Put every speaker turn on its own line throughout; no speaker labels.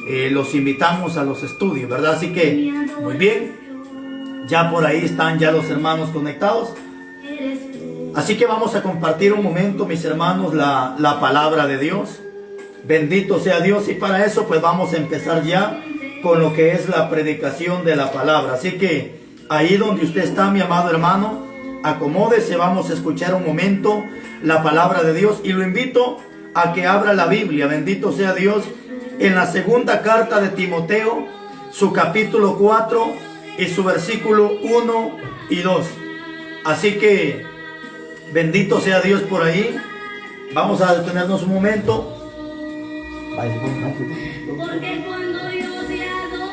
los invitamos a los estudios, ¿verdad? Así que, muy bien, ya por ahí están ya los hermanos conectados. Así que vamos a compartir un momento, mis hermanos, la palabra de Dios. Bendito sea Dios, y para eso pues vamos a empezar ya con lo que es la predicación de la palabra. Así que ahí donde usted está, mi amado hermano, acomódese, vamos a escuchar un momento la palabra de Dios, y lo invito a que abra la Biblia, bendito sea Dios, en la segunda carta de Timoteo, su capítulo 4 y su versículo 1 y 2. Así que bendito sea Dios por ahí. Vamos a detenernos un momento.
Porque cuando yo te adoro,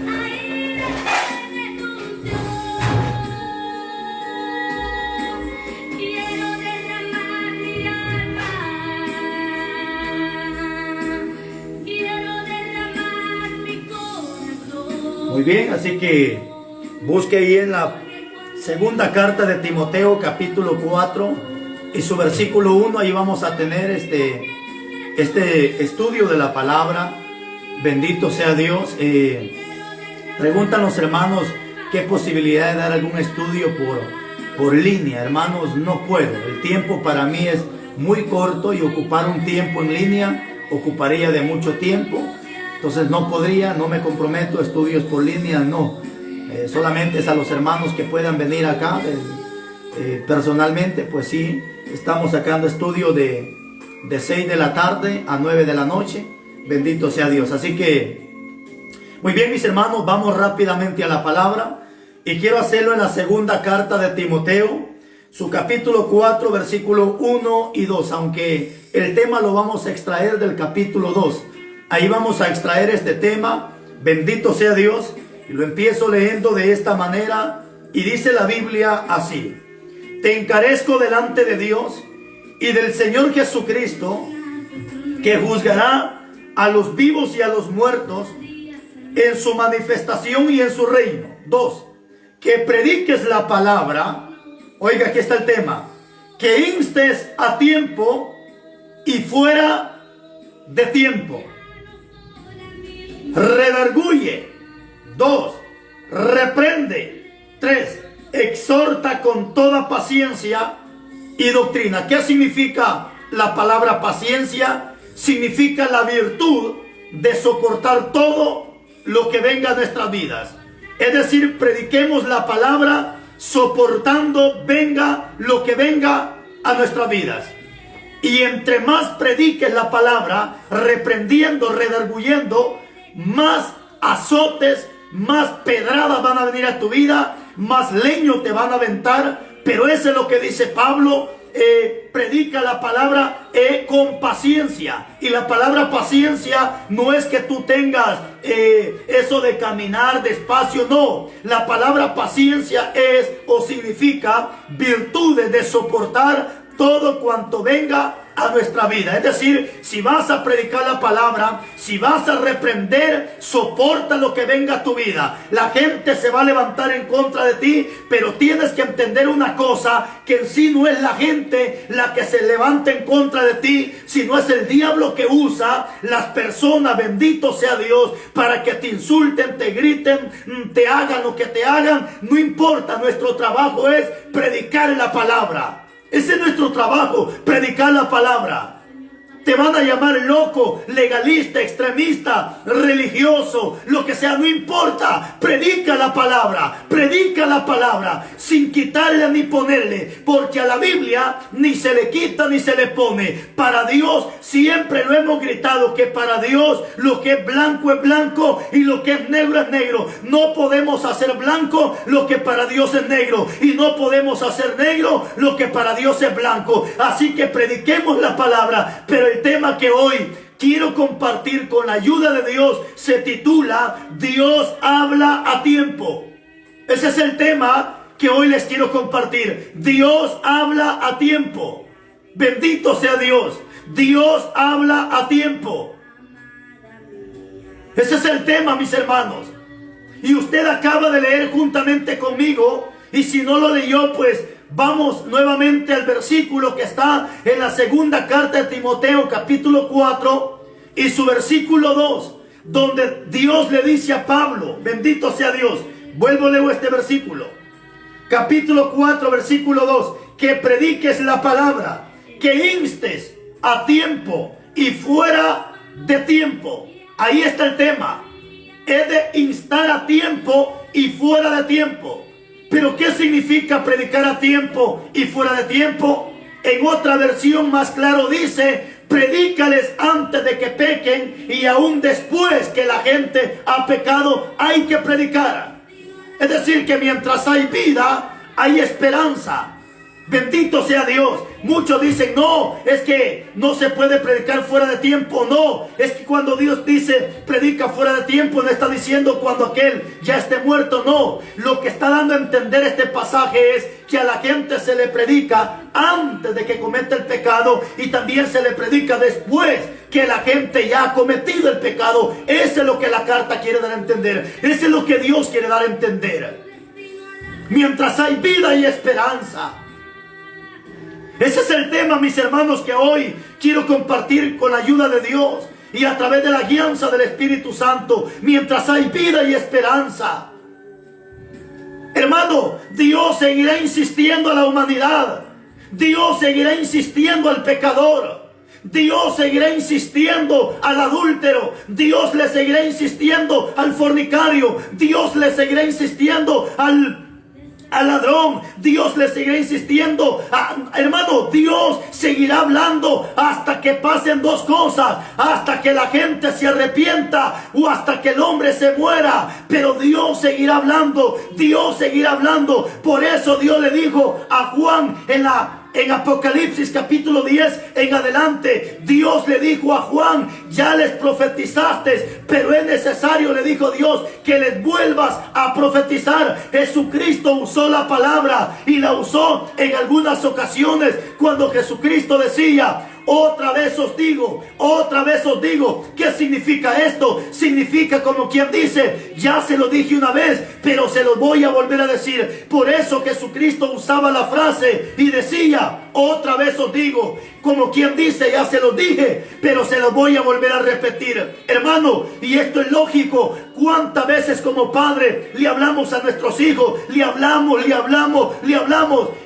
ahí me función. Quiero derramar mi alma, quiero derramar mi corazón.
Muy bien, así que busque ahí en la segunda carta de Timoteo, capítulo 4 y su versículo 1. Ahí vamos a tener este estudio de la palabra. Bendito sea Dios. Preguntan los hermanos qué posibilidad de dar algún estudio por línea. Hermanos, no puedo. El tiempo para mí es muy corto, y ocupar un tiempo en línea ocuparía de mucho tiempo. Entonces no podría, no me comprometo a estudios por línea, no. Solamente es a los hermanos que puedan venir acá. Personalmente, pues sí, estamos sacando estudio de 6 de la tarde a 9 de la noche. Bendito sea Dios. Así que, muy bien, mis hermanos, vamos rápidamente a la palabra. Y quiero hacerlo en la segunda carta de Timoteo, su capítulo 4, versículo 1 y 2. Aunque el tema lo vamos a extraer del capítulo 2. Ahí vamos a extraer este tema. Bendito sea Dios. Y lo empiezo leyendo de esta manera. Y dice la Biblia así: te encarezco delante de Dios y del Señor Jesucristo, que juzgará a los vivos y a los muertos en su manifestación y en su reino. 2. Que prediques la palabra. Oiga, aquí está el tema. Que instes a tiempo y fuera de tiempo. Redarguye. 2. Reprende. 3. Exhorta con toda paciencia y doctrina. ¿Qué significa la palabra paciencia? Significa la virtud de soportar todo lo que venga a nuestras vidas. Es decir, prediquemos la palabra soportando venga lo que venga a nuestras vidas. Y entre más prediques la palabra, reprendiendo, redarguyendo, más azotes, más pedradas van a venir a tu vida, más leño te van a aventar. Pero eso es lo que dice Pablo. Predica la palabra con paciencia. Y la palabra paciencia no es que tú tengas eso de caminar despacio, no. La palabra paciencia es o significa virtudes de soportar todo cuanto venga a nuestra vida. Es decir, si vas a predicar la palabra, si vas a reprender, soporta lo que venga a tu vida. La gente se va a levantar en contra de ti, pero tienes que entender una cosa, que en sí no es la gente la que se levanta en contra de ti, sino es el diablo que usa las personas, bendito sea Dios, para que te insulten, te griten, te hagan lo que te hagan. No importa, nuestro trabajo es predicar la palabra. Ese es nuestro trabajo, predicar la palabra. Te van a llamar loco, legalista, extremista, religioso, lo que sea, no importa. Predica la palabra sin quitarle ni ponerle, porque a la Biblia ni se le quita ni se le pone. Para Dios siempre lo hemos gritado, que para Dios lo que es blanco y lo que es negro. No podemos hacer blanco lo que para Dios es negro, y no podemos hacer negro lo que para Dios es blanco. Así que prediquemos la palabra. Pero el tema que hoy quiero compartir con la ayuda de Dios se titula Dios habla a tiempo. Ese es el tema que hoy les quiero compartir. Dios habla a tiempo. Bendito sea Dios. Dios habla a tiempo. Ese es el tema, mis hermanos. Y usted acaba de leer juntamente conmigo. Y si no lo leyó, pues Vamos nuevamente al versículo que está en la segunda carta de Timoteo, capítulo 4, y su versículo 2, donde Dios le dice a Pablo, bendito sea Dios. Vuelvo a leer este versículo. Capítulo 4, versículo 2, que prediques la palabra, que instes a tiempo y fuera de tiempo. Ahí está el tema. Es de instar a tiempo y fuera de tiempo. Pero ¿qué significa predicar a tiempo y fuera de tiempo? En otra versión más claro dice: predícales antes de que pequen y aún después que la gente ha pecado hay que predicar. Es decir, que mientras hay vida hay esperanza. Bendito sea Dios. Muchos dicen, no, es que no se puede predicar fuera de tiempo. No, es que cuando Dios dice predica fuera de tiempo, no está diciendo cuando aquel ya esté muerto. No, lo que está dando a entender este pasaje es que a la gente se le predica antes de que cometa el pecado, y también se le predica después que la gente ya ha cometido el pecado. Eso es lo que la carta quiere dar a entender. Eso es lo que Dios quiere dar a entender. Mientras hay vida y esperanza. Ese es el tema, mis hermanos, que hoy quiero compartir con la ayuda de Dios y a través de la guianza del Espíritu Santo. Mientras hay vida y esperanza. Hermano, Dios seguirá insistiendo a la humanidad. Dios seguirá insistiendo al pecador. Dios seguirá insistiendo al adúltero. Dios le seguirá insistiendo al fornicario. Dios le seguirá insistiendo al ladrón. Dios le seguirá insistiendo. Hermano, Dios seguirá hablando hasta que pasen dos cosas: hasta que la gente se arrepienta o hasta que el hombre se muera. Pero Dios seguirá hablando. Dios seguirá hablando. Por eso Dios le dijo a Juan en Apocalipsis capítulo 10 en adelante, Dios le dijo a Juan: ya les profetizaste, pero es necesario, le dijo Dios, que les vuelvas a profetizar. Jesucristo usó la palabra y la usó en algunas ocasiones cuando Jesucristo decía: otra vez os digo, otra vez os digo. ¿Qué significa esto? Significa como quien dice: ya se lo dije una vez, pero se lo voy a volver a decir. Por eso Jesucristo usaba la frase y decía: otra vez os digo. Como quien dice: ya se lo dije, pero se lo voy a volver a repetir. Hermano, y esto es lógico. ¿Cuántas veces como padre le hablamos a nuestros hijos? Le hablamos.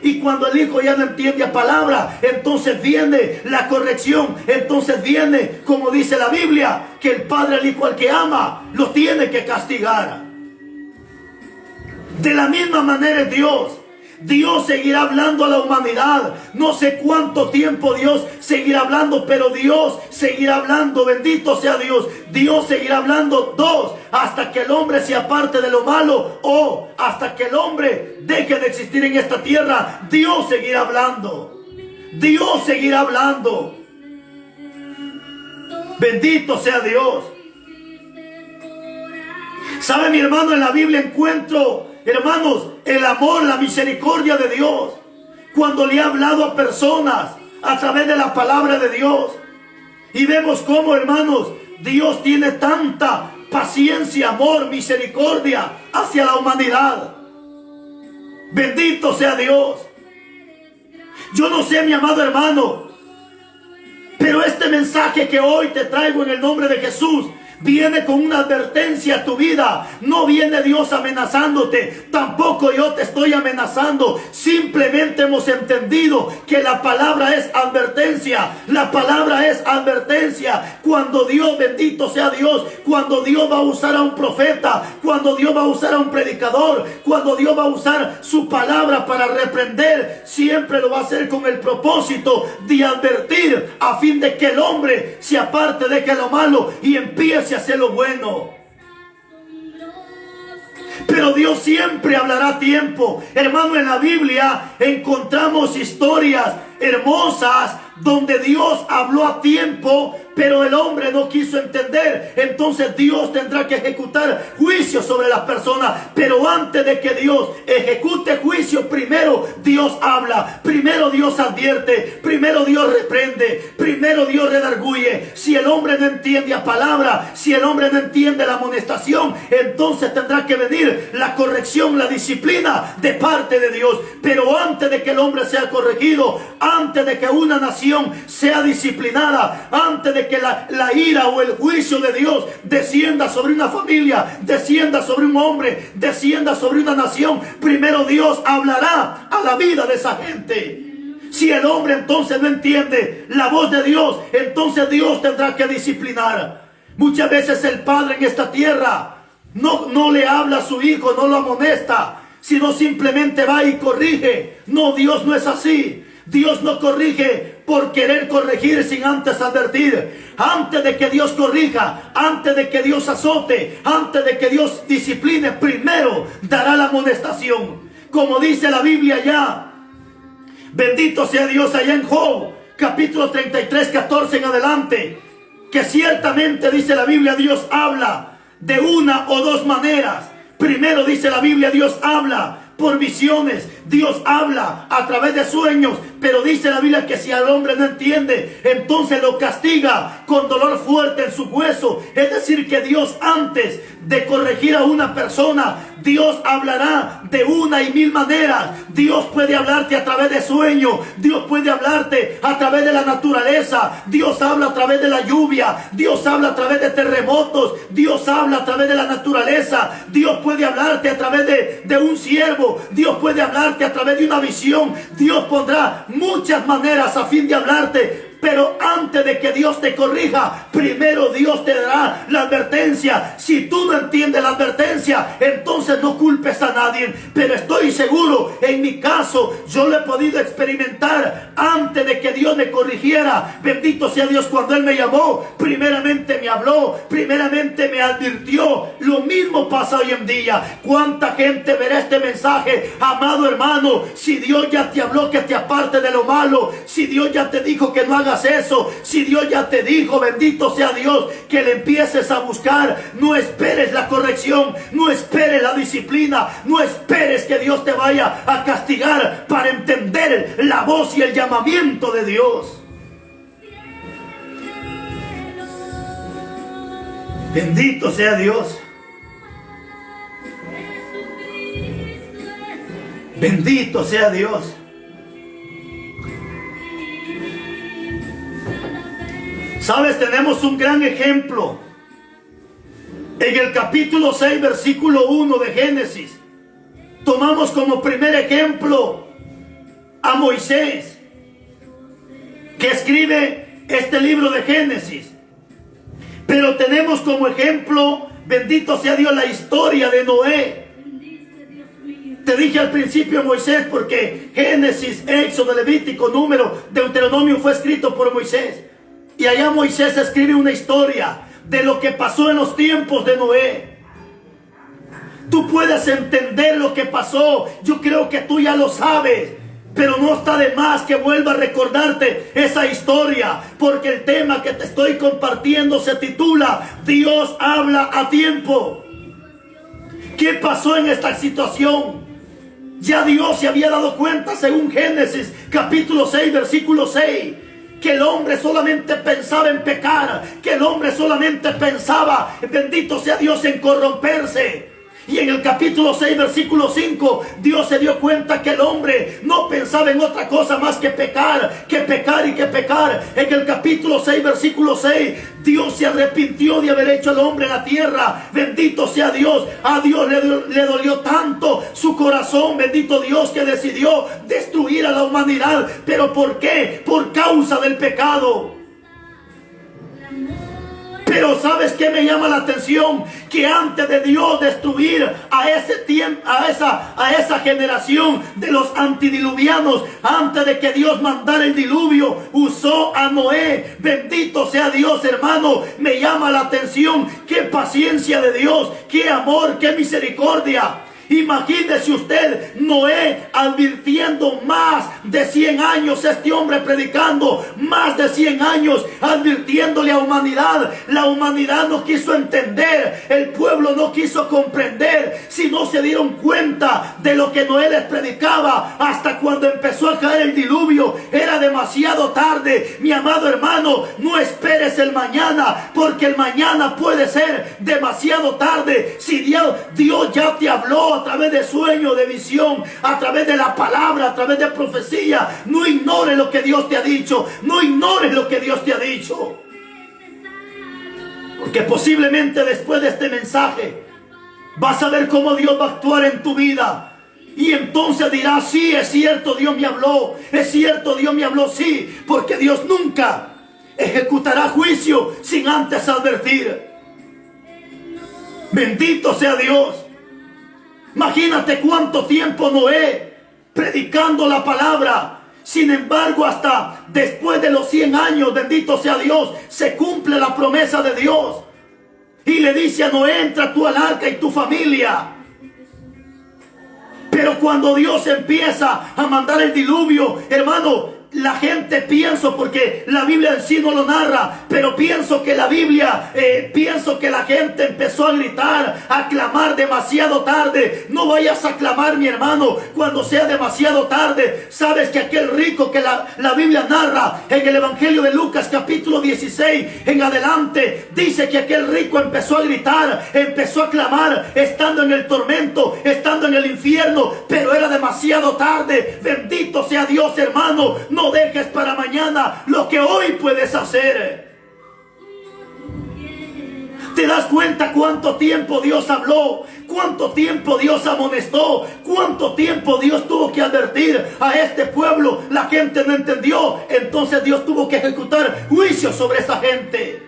Y cuando el hijo ya no entiende la palabra, entonces viene la corrección. Entonces viene, como dice la Biblia, que el padre al hijo al que ama lo tiene que castigar. De la misma manera es Dios. Dios seguirá hablando a la humanidad. No sé cuánto tiempo Dios seguirá hablando, pero Dios seguirá hablando. Bendito sea Dios. Dios seguirá hablando. Dos, hasta que el hombre se aparte de lo malo, o hasta que el hombre deje de existir en esta tierra. Dios seguirá hablando. Dios seguirá hablando. Bendito sea Dios. ¿Sabe, mi hermano? En la Biblia encuentro, hermanos, el amor, la misericordia de Dios, cuando le ha hablado a personas a través de la palabra de Dios. Y vemos cómo, hermanos, Dios tiene tanta paciencia, amor, misericordia hacia la humanidad. Bendito sea Dios. Yo no sé, mi amado hermano, pero este mensaje que hoy te traigo en el nombre de Jesús viene con una advertencia a tu vida. No viene Dios amenazándote. Tampoco yo te estoy amenazando. Simplemente hemos entendido que la palabra es advertencia. La palabra es advertencia. Cuando Dios, bendito sea Dios, cuando Dios va a usar a un profeta, cuando Dios va a usar a un predicador, cuando Dios va a usar su palabra para reprender, siempre lo va a hacer con el propósito de advertir, a fin de que el hombre se aparte de que lo malo y empiece a hacer lo bueno. Pero Dios siempre hablará a tiempo. Hermano, en la Biblia encontramos historias hermosas donde Dios habló a tiempo Pero el hombre no quiso entender. Entonces Dios tendrá que ejecutar juicio sobre las personas. Pero antes de que Dios ejecute juicio, primero Dios habla, primero Dios advierte, primero Dios reprende, primero Dios redarguye. Si el hombre no entiende la palabra, si el hombre no entiende la amonestación, entonces tendrá que venir la corrección, la disciplina de parte de Dios. Pero antes de que el hombre sea corregido, antes de que una nación sea disciplinada, antes de que la ira o el juicio de Dios descienda sobre una familia, descienda sobre un hombre, descienda sobre una nación, primero Dios hablará a la vida de esa gente. Si el hombre entonces no entiende la voz de Dios, entonces Dios tendrá que disciplinar. Muchas veces el padre en esta tierra no le habla a su hijo, no lo amonesta, sino simplemente va y corrige. No, Dios no es así. Dios no corrige por querer corregir sin antes advertir. Antes de que Dios corrija, antes de que Dios azote, antes de que Dios discipline, primero dará la amonestación. Como dice la Biblia ya, bendito sea Dios, allá en Job, capítulo 33, 14 en adelante, que ciertamente dice la Biblia, Dios habla de una o dos maneras. Primero dice la Biblia, Dios habla por visiones, Dios habla a través de sueños, pero dice la Biblia que si al hombre no entiende, entonces lo castiga con dolor fuerte en su hueso. Es decir, que Dios, antes de corregir a una persona, Dios hablará de una y mil maneras. Dios puede hablarte a través de sueños, Dios puede hablarte a través de la naturaleza, Dios habla a través de la lluvia, Dios habla a través de terremotos, Dios habla a través de la naturaleza, Dios puede hablarte a través de un siervo, Dios puede hablarte a través de una visión. Dios pondrá muchas maneras a fin de hablarte. Pero antes de que Dios te corrija, primero Dios te dará la advertencia. Si tú no entiendes la advertencia, entonces no culpes a nadie. Pero estoy seguro, en mi caso, yo lo he podido experimentar antes de que Dios me corrigiera. Bendito sea Dios, cuando Él me llamó, primeramente me habló, primeramente me advirtió. Lo mismo pasa hoy en día. ¿Cuánta gente verá este mensaje? Amado hermano, si Dios ya te habló que te aparte de lo malo, si Dios ya te dijo que no hagas eso, si Dios ya te dijo, bendito sea Dios, que le empieces a buscar, no esperes la corrección, no esperes la disciplina, no esperes que Dios te vaya a castigar para entender la voz y el llamamiento de Dios. Bendito sea Dios. Bendito sea Dios. Sabes, tenemos un gran ejemplo en el capítulo 6, versículo 1 de Génesis. Tomamos como primer ejemplo a Moisés, que escribe este libro de Génesis. Pero tenemos como ejemplo, bendito sea Dios, la historia de Noé. Te dije al principio Moisés porque Génesis, Éxodo, Levítico, Número, Deuteronomio fue escrito por Moisés. Y allá Moisés escribe una historia de lo que pasó en los tiempos de Noé. Tú puedes entender lo que pasó. Yo creo que tú ya lo sabes. Pero no está de más que vuelva a recordarte esa historia. Porque el tema que te estoy compartiendo se titula Dios habla a tiempo. ¿Qué pasó en esta situación? Ya Dios se había dado cuenta, según Génesis capítulo 6, versículo 6. Que el hombre solamente pensaba en pecar, que el hombre solamente pensaba, bendito sea Dios, en corromperse. Y en el capítulo 6, versículo 5, Dios se dio cuenta que el hombre no pensaba en otra cosa más que pecar, que pecar y que pecar. En el capítulo 6, versículo 6, Dios se arrepintió de haber hecho al hombre en la tierra. Bendito sea Dios. A Dios le dolió tanto su corazón, bendito Dios, que decidió destruir a la humanidad. ¿Pero por qué? Por causa del pecado. Pero ¿sabes qué me llama la atención? Que antes de Dios destruir a ese tiempo, a esa generación de los antidiluvianos, antes de que Dios mandara el diluvio, usó a Noé. Bendito sea Dios, hermano. Me llama la atención. Qué paciencia de Dios, qué amor, qué misericordia. Imagínese usted, Noé advirtiendo más de 100 años, este hombre predicando más de 100 años, advirtiéndole a la humanidad. La humanidad no quiso entender, el pueblo no quiso comprender, si no se dieron cuenta de lo que Noé les predicaba hasta cuando empezó a caer el diluvio. Era demasiado tarde. Mi amado hermano, no esperes el mañana, porque el mañana puede ser demasiado tarde. Si Dios ya te habló a través de sueño, de visión, a través de la palabra, a través de profecía, no ignores lo que Dios te ha dicho. No ignores lo que Dios te ha dicho, porque posiblemente después de este mensaje vas a ver cómo Dios va a actuar en tu vida. Y entonces dirás: sí, es cierto, Dios me habló. Es cierto, Dios me habló, sí. Porque Dios nunca ejecutará juicio sin antes advertir. Bendito sea Dios. Imagínate cuánto tiempo Noé predicando la palabra. Sin embargo, hasta después de los 100 años, bendito sea Dios, se cumple la promesa de Dios. Y le dice a Noé: entra tú al arca y tu familia. Pero cuando Dios empieza a mandar el diluvio, hermano, la gente, pienso, porque la Biblia en sí no lo narra, pero pienso que la Biblia, pienso que la gente empezó a gritar, a clamar demasiado tarde. No vayas a clamar, mi hermano, cuando sea demasiado tarde. Sabes que aquel rico que la Biblia narra en el Evangelio de Lucas capítulo 16 en adelante, dice que aquel rico empezó a gritar, empezó a clamar, estando en el tormento, estando en el infierno, pero era demasiado tarde. Bendito sea Dios, hermano. No dejes para mañana lo que hoy puedes hacer. ¿Te das cuenta cuánto tiempo Dios habló? ¿Cuánto tiempo Dios amonestó? ¿Cuánto tiempo Dios tuvo que advertir a este pueblo? La gente no entendió. Entonces Dios tuvo que ejecutar juicio sobre esa gente.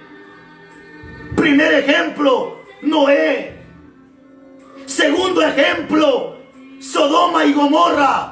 Primer ejemplo, Noé. Segundo ejemplo, Sodoma y Gomorra.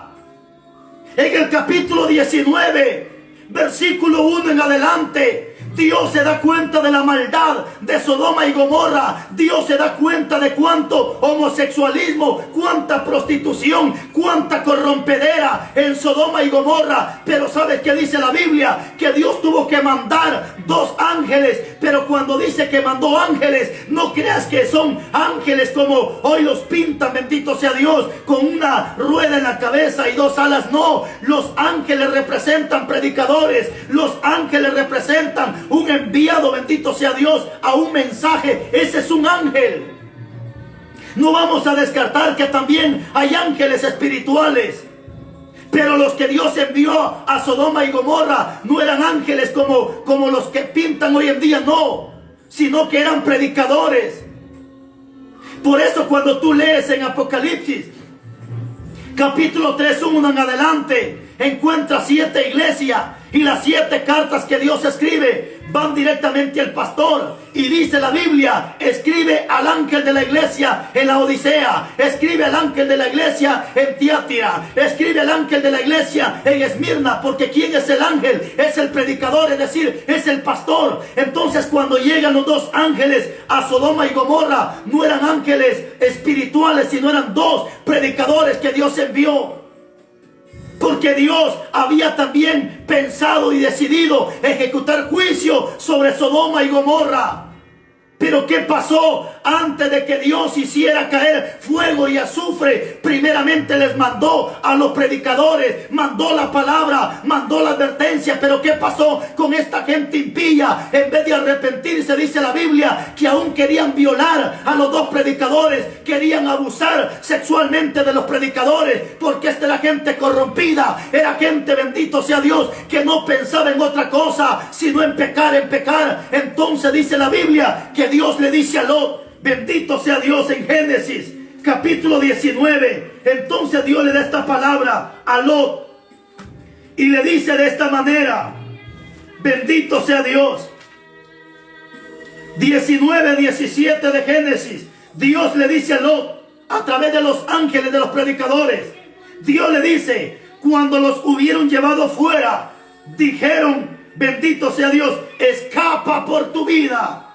En el capítulo 19, versículo 1 en adelante, Dios se da cuenta de la maldad de Sodoma y Gomorra. Dios se da cuenta de cuánto homosexualismo, cuánta prostitución, cuánta corrompedera en Sodoma y Gomorra. Pero ¿sabes qué dice la Biblia? Que Dios tuvo que mandar 2 ángeles. Pero cuando dice que mandó ángeles, no creas que son ángeles como hoy los pintan, bendito sea Dios, con una rueda en la cabeza y 2 alas. No, los ángeles representan predicadores. Los ángeles representan un enviado, bendito sea Dios, a un mensaje. Ese es un ángel. No vamos a descartar que también hay ángeles espirituales, pero los que Dios envió a Sodoma y Gomorra no eran ángeles como los que pintan hoy en día, no, sino que eran predicadores. Por eso cuando tú lees en Apocalipsis capítulo 3, 1 en adelante, encuentras 7 iglesias. Y las 7 cartas que Dios escribe van directamente al pastor. Y dice la Biblia: escribe al ángel de la iglesia en la Odisea, escribe al ángel de la iglesia en Tiatira, escribe al ángel de la iglesia en Esmirna. Porque ¿quién es el ángel? Es el predicador, es decir, es el pastor. Entonces cuando llegan los 2 ángeles a Sodoma y Gomorra, no eran ángeles espirituales, sino eran 2 predicadores que Dios envió. Porque Dios había también pensado y decidido ejecutar juicio sobre Sodoma y Gomorra. Pero ¿qué pasó? Antes de que Dios hiciera caer fuego y azufre, primeramente les mandó a los predicadores, mandó la palabra, mandó la advertencia. Pero ¿qué pasó con esta gente impía? En vez de arrepentirse, dice la Biblia, que aún querían violar a los 2 predicadores, querían abusar sexualmente de los predicadores, porque esta era gente corrompida, era gente, bendito sea Dios, que no pensaba en otra cosa, sino en pecar, en pecar. Entonces dice la Biblia que Dios le dice a Lot, bendito sea Dios, en Génesis capítulo 19. Entonces Dios le da esta palabra a Lot y le dice de esta manera, bendito sea Dios. 19, 17 de Génesis. Dios le dice a Lot a través de los ángeles de los predicadores. Dios le dice: cuando los hubieron llevado fuera, dijeron, bendito sea Dios, escapa por tu vida.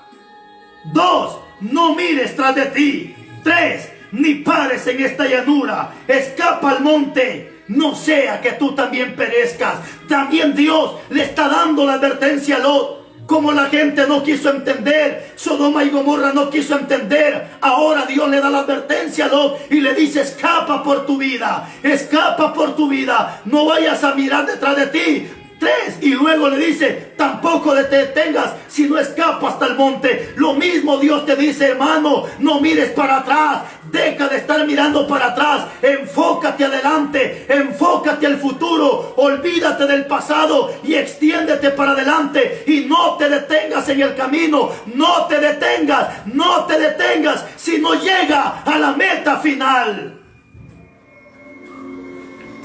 2, no mires tras de ti. 3, ni pares en esta llanura. Escapa al monte, no sea que tú también perezcas. También Dios le está dando la advertencia a Lot. Como la gente no quiso entender, Sodoma y Gomorra no quiso entender, ahora Dios le da la advertencia a Lot y le dice: escapa por tu vida, escapa por tu vida, no vayas a mirar detrás de ti. 3, y luego le dice: tampoco te detengas, si no escapas hasta el monte. Lo mismo Dios te dice, hermano, no mires para atrás, deja de estar mirando para atrás, enfócate adelante, enfócate al futuro, olvídate del pasado y extiéndete para adelante, y no te detengas en el camino, no te detengas, no te detengas, si no llega a la meta final.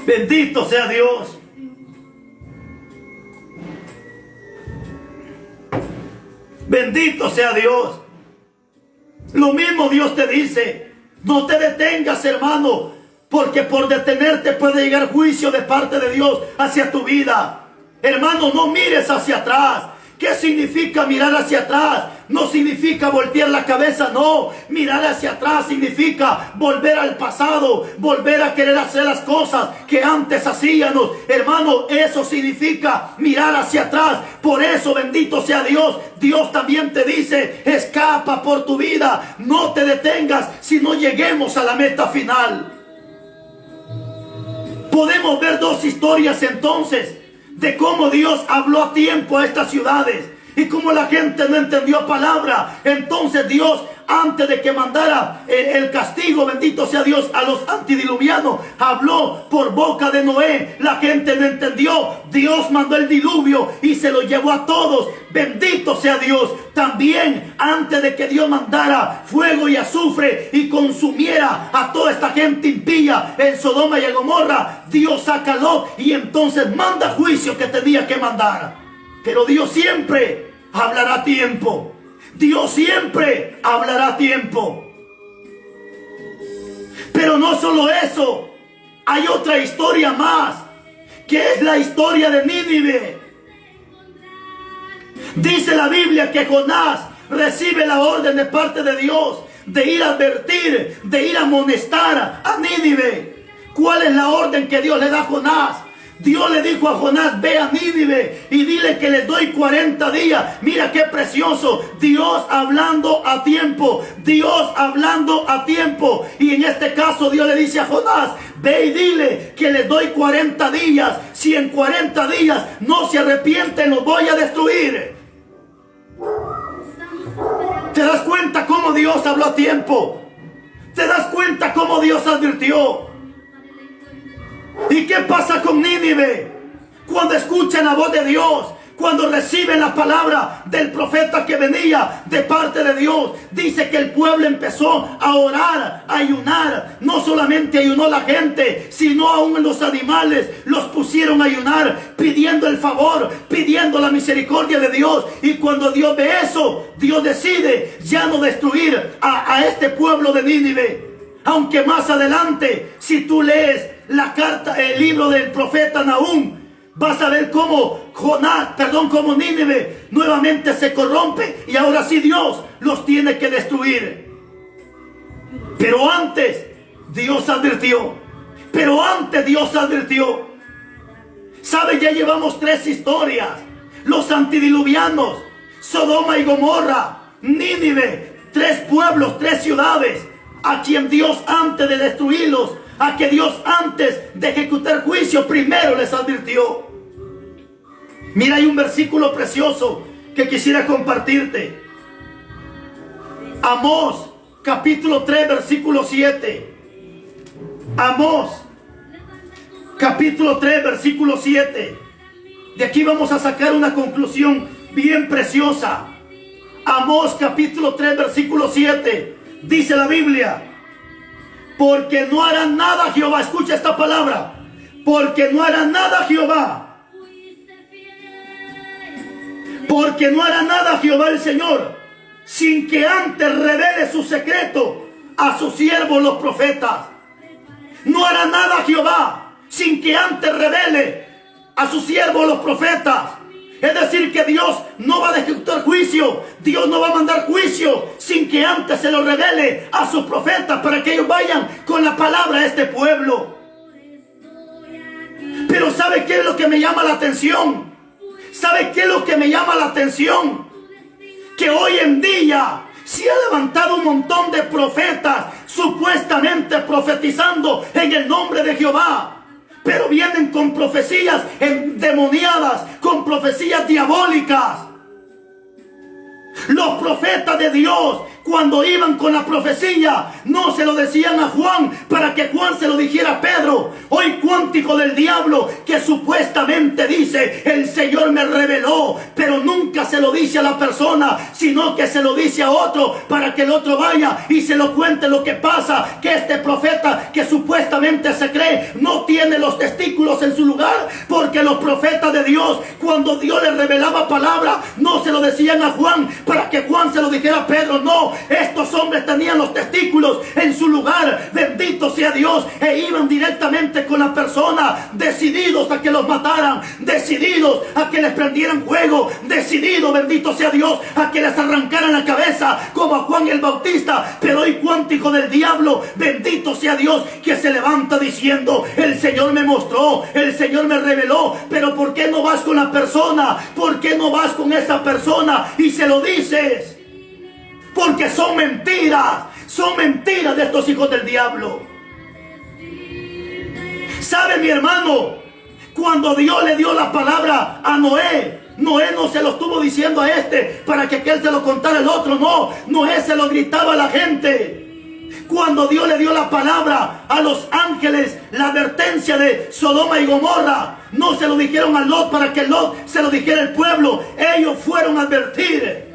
Bendito sea Dios. Bendito sea Dios. Lo mismo Dios te dice: no te detengas, hermano, porque por detenerte puede llegar juicio de parte de Dios hacia tu vida. Hermano, no mires hacia atrás. ¿Qué significa mirar hacia atrás? No significa voltear la cabeza, no. Mirar hacia atrás significa volver al pasado, volver a querer hacer las cosas que antes hacíamos. Hermano, eso significa mirar hacia atrás. Por eso, bendito sea Dios, Dios también te dice: escapa por tu vida, no te detengas si no lleguemos a la meta final. Podemos ver dos historias entonces de cómo Dios habló a tiempo a estas ciudades y cómo la gente no entendió palabra. Entonces Dios, antes de que mandara el castigo, bendito sea Dios, a los antidiluvianos, habló por boca de Noé. La gente no entendió. Dios mandó el diluvio y se lo llevó a todos. Bendito sea Dios. También antes de que Dios mandara fuego y azufre y consumiera a toda esta gente impía en Sodoma y en Gomorra, Dios saca a Lot y entonces manda juicio que tenía que mandar. Pero Dios siempre hablará a tiempo. Dios siempre hablará a tiempo. Pero no solo eso, hay otra historia más, que es la historia de Nínive. Dice la Biblia que Jonás recibe la orden de parte de Dios de ir a advertir, de ir a amonestar a Nínive. ¿Cuál es la orden que Dios le da a Jonás? Dios le dijo a Jonás: ve a Nínive y dile que les doy 40 días. Mira qué precioso. Dios hablando a tiempo. Dios hablando a tiempo. Y en este caso Dios le dice a Jonás: ve y dile que les doy 40 días. Si en 40 días no se arrepienten, los voy a destruir. ¿Te das cuenta cómo Dios habló a tiempo? ¿Te das cuenta cómo Dios advirtió? ¿Y qué pasa con Nínive? Cuando escuchan la voz de Dios, cuando reciben la palabra del profeta que venía de parte de Dios, dice que el pueblo empezó a orar, a ayunar. No solamente ayunó la gente, sino aún los animales los pusieron a ayunar, pidiendo el favor, pidiendo la misericordia de Dios. Y cuando Dios ve eso, Dios decide ya no destruir a este pueblo de Nínive. Aunque más adelante, si tú lees la carta, el libro del profeta Nahum, vas a ver cómo cómo Nínive nuevamente se corrompe y ahora sí Dios los tiene que destruir. Pero antes Dios advirtió. ¿Sabe? Ya llevamos 3 historias. Los antidiluvianos, Sodoma y Gomorra, Nínive, 3 pueblos, 3 ciudades, a quien Dios antes de destruirlos, a que Dios antes de ejecutar juicio primero les advirtió. Mira, hay un versículo precioso que quisiera compartirte. Amós capítulo 3 versículo 7. Amós capítulo 3 versículo 7. De aquí vamos a sacar una conclusión bien preciosa. Amós capítulo 3 versículo 7. Dice la Biblia: porque no hará nada Jehová. Escucha esta palabra: porque no hará nada Jehová. Porque no hará nada Jehová el Señor sin que antes revele su secreto a sus siervos los profetas. No hará nada Jehová sin que antes revele a sus siervos los profetas. Es decir, que Dios no va a ejecutar juicio. Dios no va a mandar juicio sin que antes se lo revele a sus profetas para que ellos vayan con la palabra a este pueblo. Pero ¿sabe qué es lo que me llama la atención? ¿Sabe qué es lo que me llama la atención? Que hoy en día se ha levantado un montón de profetas supuestamente profetizando en el nombre de Jehová. Pero vienen con profecías endemoniadas, con profecías diabólicas. Los profetas de Dios, cuando iban con la profecía, no se lo decían a Juan para que Juan se lo dijera a Pedro. Hoy cuánto hijo del diablo que supuestamente dice: el Señor me reveló, pero nunca se lo dice a la persona, sino que se lo dice a otro para que el otro vaya y se lo cuente. Lo que pasa que este profeta que supuestamente se cree no tiene los testículos en su lugar, porque los profetas de Dios, cuando Dios les revelaba palabra, no se lo decían a Juan para que Juan se lo dijera a Pedro. No, estos hombres tenían los testículos en su lugar, bendito sea Dios, e iban directamente con la persona, decididos a que los mataran, decididos a que les prendieran fuego, decididos, bendito sea Dios, a que les arrancaran la cabeza como a Juan el Bautista. Pero hoy cuánto hijo del diablo, bendito sea Dios, que se levanta diciendo: el Señor me mostró, el Señor me reveló. Pero ¿por qué no vas con la persona? ¿Por qué no vas con esa persona y se lo dices? Porque son mentiras de estos hijos del diablo. ¿Sabe, mi hermano? Cuando Dios le dio la palabra a Noé, Noé no se lo estuvo diciendo a este para que aquel se lo contara al otro. No, Noé se lo gritaba a la gente. Cuando Dios le dio la palabra a los ángeles, la advertencia de Sodoma y Gomorra, no se lo dijeron a Lot para que Lot se lo dijera al pueblo. Ellos fueron a advertir.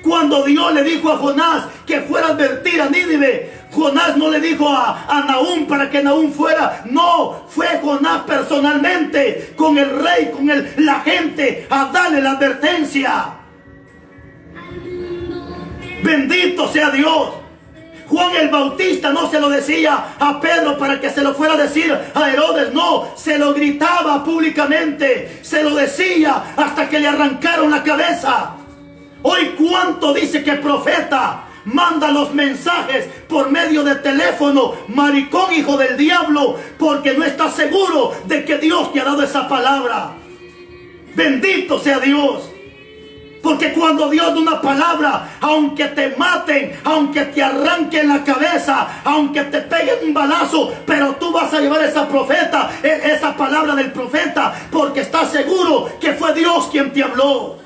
Cuando Dios le dijo a Jonás que fuera a advertir a Nínive, Jonás no le dijo a Nahum para que Nahum fuera. No, fue Jonás personalmente con el rey, con la gente, a darle la advertencia. Bendito sea Dios. Juan el Bautista no se lo decía a Pedro para que se lo fuera a decir a Herodes. No, se lo gritaba públicamente, se lo decía hasta que le arrancaron la cabeza. Hoy cuánto dice que profeta manda los mensajes por medio de teléfono, maricón hijo del diablo, porque no está seguro de que Dios te ha dado esa palabra. Bendito sea Dios. Porque cuando Dios da una palabra, aunque te maten, aunque te arranquen la cabeza, aunque te peguen un balazo, pero tú vas a llevar esa palabra del profeta, porque estás seguro que fue Dios quien te habló.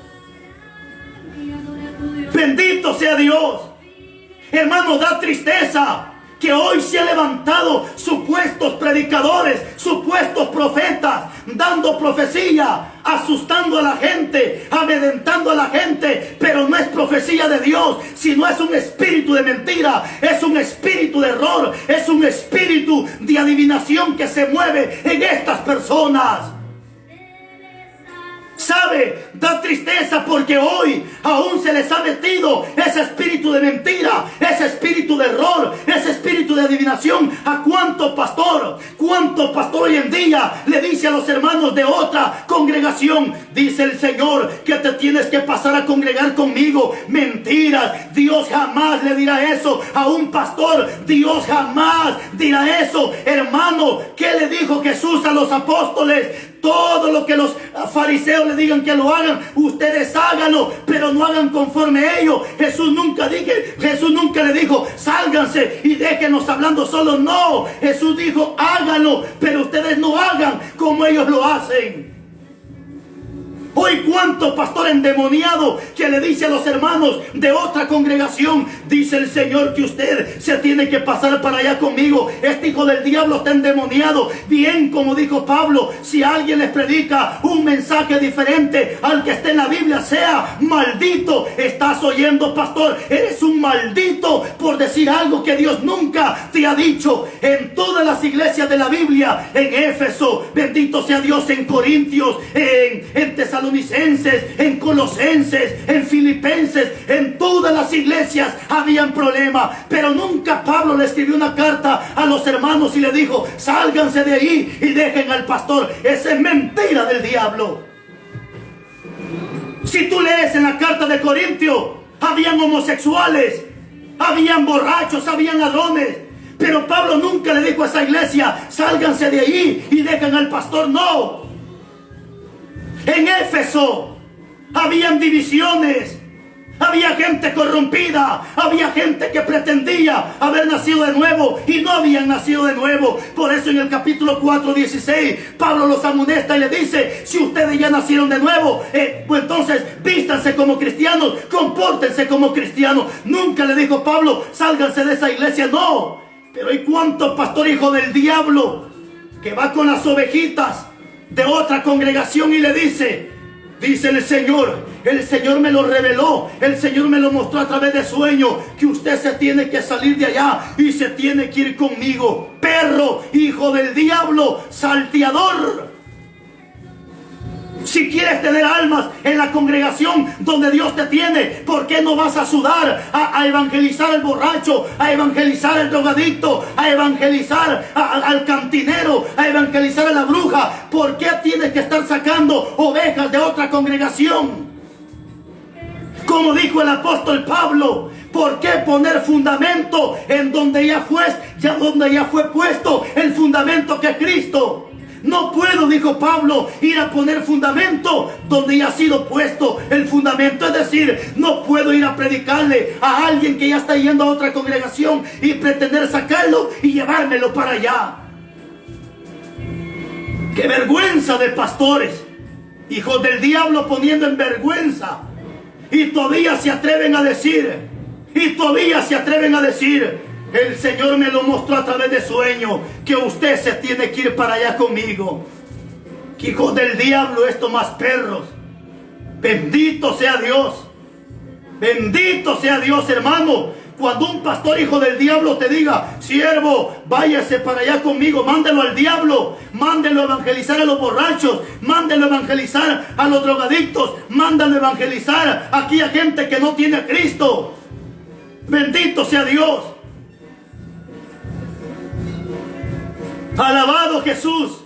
Bendito sea Dios. Hermano, da tristeza que hoy se han levantado supuestos predicadores, supuestos profetas, dando profecía, asustando a la gente, amedrentando a la gente, pero no es profecía de Dios, sino es un espíritu de mentira, es un espíritu de error, es un espíritu de adivinación que se mueve en estas personas. ¿Sabe? Da tristeza porque hoy aún se les ha metido ese espíritu de mentira, ese espíritu de error, ese espíritu de adivinación. ¿A cuánto pastor hoy en día le dice a los hermanos de otra congregación: dice el Señor que te tienes que pasar a congregar conmigo? Mentiras. Dios jamás le dirá eso a un pastor. Dios jamás dirá eso. Hermano, ¿qué le dijo Jesús a los apóstoles? Todo lo que los fariseos le digan que lo hagan, ustedes háganlo, pero no hagan conforme a ellos. Jesús nunca le dijo: sálganse y déjenos hablando solos. No, Jesús dijo: háganlo, pero ustedes no hagan como ellos lo hacen. Hoy cuánto pastor endemoniado que le dice a los hermanos de otra congregación: dice el Señor que usted se tiene que pasar para allá conmigo. Este hijo del diablo está endemoniado. Bien, como dijo Pablo, si alguien les predica un mensaje diferente al que está en la Biblia, sea maldito. Estás oyendo, pastor, eres un maldito por decir algo que Dios nunca te ha dicho. En todas las iglesias de la Biblia, en Éfeso, bendito sea Dios, en Corintios, en Tesalonicenses, en Colosenses, en Filipenses, en todas las iglesias habían problemas, pero nunca Pablo le escribió una carta a los hermanos y le dijo: sálganse de ahí y dejen al pastor. Esa es mentira del diablo. Si tú lees en la carta de Corintios, habían homosexuales, habían borrachos, habían ladrones. Pero Pablo nunca le dijo a esa iglesia, sálganse de allí y dejen al pastor. No. En Éfeso habían divisiones, había gente corrompida, había gente que pretendía haber nacido de nuevo y no habían nacido de nuevo. Por eso en el capítulo 4:16 Pablo los amonesta y le dice, si ustedes ya nacieron de nuevo, pues entonces vístanse como cristianos, compórtense como cristianos. Nunca le dijo Pablo, sálganse de esa iglesia, no. Pero hay cuánto pastor hijo del diablo que va con las ovejitas de otra congregación y le dice el Señor me lo reveló, el Señor me lo mostró a través de sueños, que usted se tiene que salir de allá y se tiene que ir conmigo. Perro, hijo del diablo, salteador. Si quieres tener almas en la congregación donde Dios te tiene, ¿por qué no vas a sudar a evangelizar al borracho, a evangelizar al drogadicto, a evangelizar al cantinero, a evangelizar a la bruja? ¿Por qué tienes que estar sacando ovejas de otra congregación? Como dijo el apóstol Pablo, ¿por qué poner fundamento en donde ya fue puesto el fundamento que es Cristo? No puedo, dijo Pablo, ir a poner fundamento donde ya ha sido puesto el fundamento. Es decir, no puedo ir a predicarle a alguien que ya está yendo a otra congregación y pretender sacarlo y llevármelo para allá. ¡Qué vergüenza de pastores! Hijos del diablo poniendo en vergüenza. Y todavía se atreven a decir, el Señor me lo mostró a través de sueños, que usted se tiene que ir para allá conmigo. Hijos del diablo, estos más perros. Bendito sea Dios. Bendito sea Dios, hermano. Cuando un pastor hijo del diablo te diga, siervo, váyase para allá conmigo, mándelo al diablo, mándelo a evangelizar a los borrachos, mándelo a evangelizar a los drogadictos, mándalo a evangelizar aquí a gente que no tiene a Cristo. Bendito sea Dios. Alabado Jesús.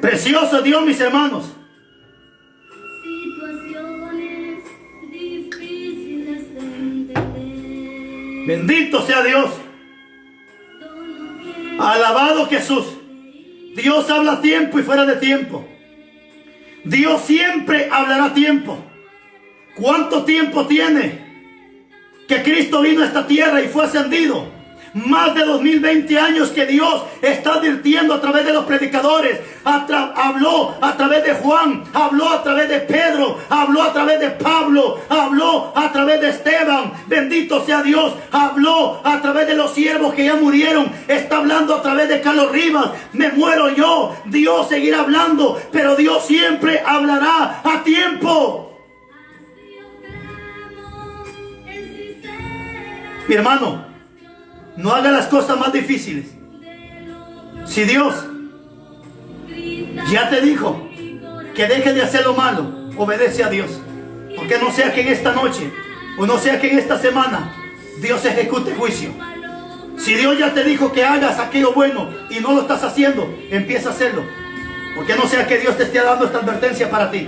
Precioso Dios, mis hermanos.
Situaciones difíciles de entender.
Bendito sea Dios. Alabado Jesús. Dios habla a tiempo y fuera de tiempo. Dios siempre hablará a tiempo. ¿Cuánto tiempo tiene que Cristo vino a esta tierra y fue ascendido? Más de 2020 años que Dios está advirtiendo a través de los predicadores. Habló a través de Juan, habló a través de Pedro, habló a través de Pablo, habló a través de Esteban. Bendito sea Dios. Habló a través de los siervos que ya murieron. Está hablando a través de Carlos Rivas. Me muero yo, Dios seguirá hablando, pero Dios siempre hablará a tiempo. Mi hermano, no haga las cosas más difíciles. Si Dios ya te dijo que dejes de hacer lo malo, obedece a Dios. Porque no sea que en esta noche o no sea que en esta semana Dios ejecute juicio. Si Dios ya te dijo que hagas aquello bueno y no lo estás haciendo, empieza a hacerlo. Porque no sea que Dios te esté dando esta advertencia para ti.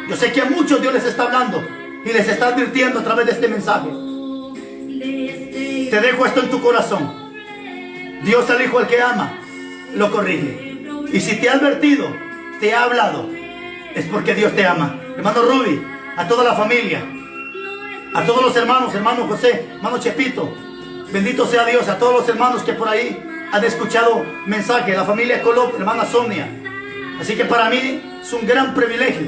Yo sé que a muchos Dios les está hablando y les está advirtiendo a través de este mensaje. Te dejo esto en tu corazón. Dios al hijo al que ama lo corrige. Y si te ha advertido, te ha hablado, es porque Dios te ama. Hermano Ruby, a toda la familia, a todos los hermanos, hermano José, hermano Chepito, bendito sea Dios. A todos los hermanos que por ahí han escuchado mensaje, la familia Colop, hermana Sonia. Así que para mí es un gran privilegio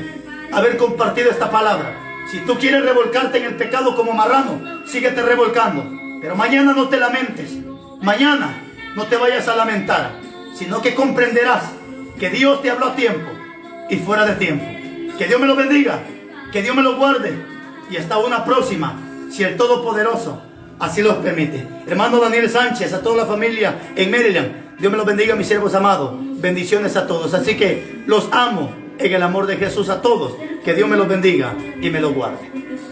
haber compartido esta palabra. Si tú quieres revolcarte en el pecado como marrano, síguete revolcando. Pero mañana no te lamentes. Mañana no te vayas a lamentar, sino que comprenderás que Dios te habló a tiempo y fuera de tiempo. Que Dios me lo bendiga, que Dios me lo guarde. Y hasta una próxima, si el Todopoderoso así lo permite. Hermano Daniel Sánchez, a toda la familia en Maryland, Dios me lo bendiga, mis siervos amados. Bendiciones a todos. Así que los amo en el amor de Jesús a todos. Que Dios me los bendiga y me los guarde.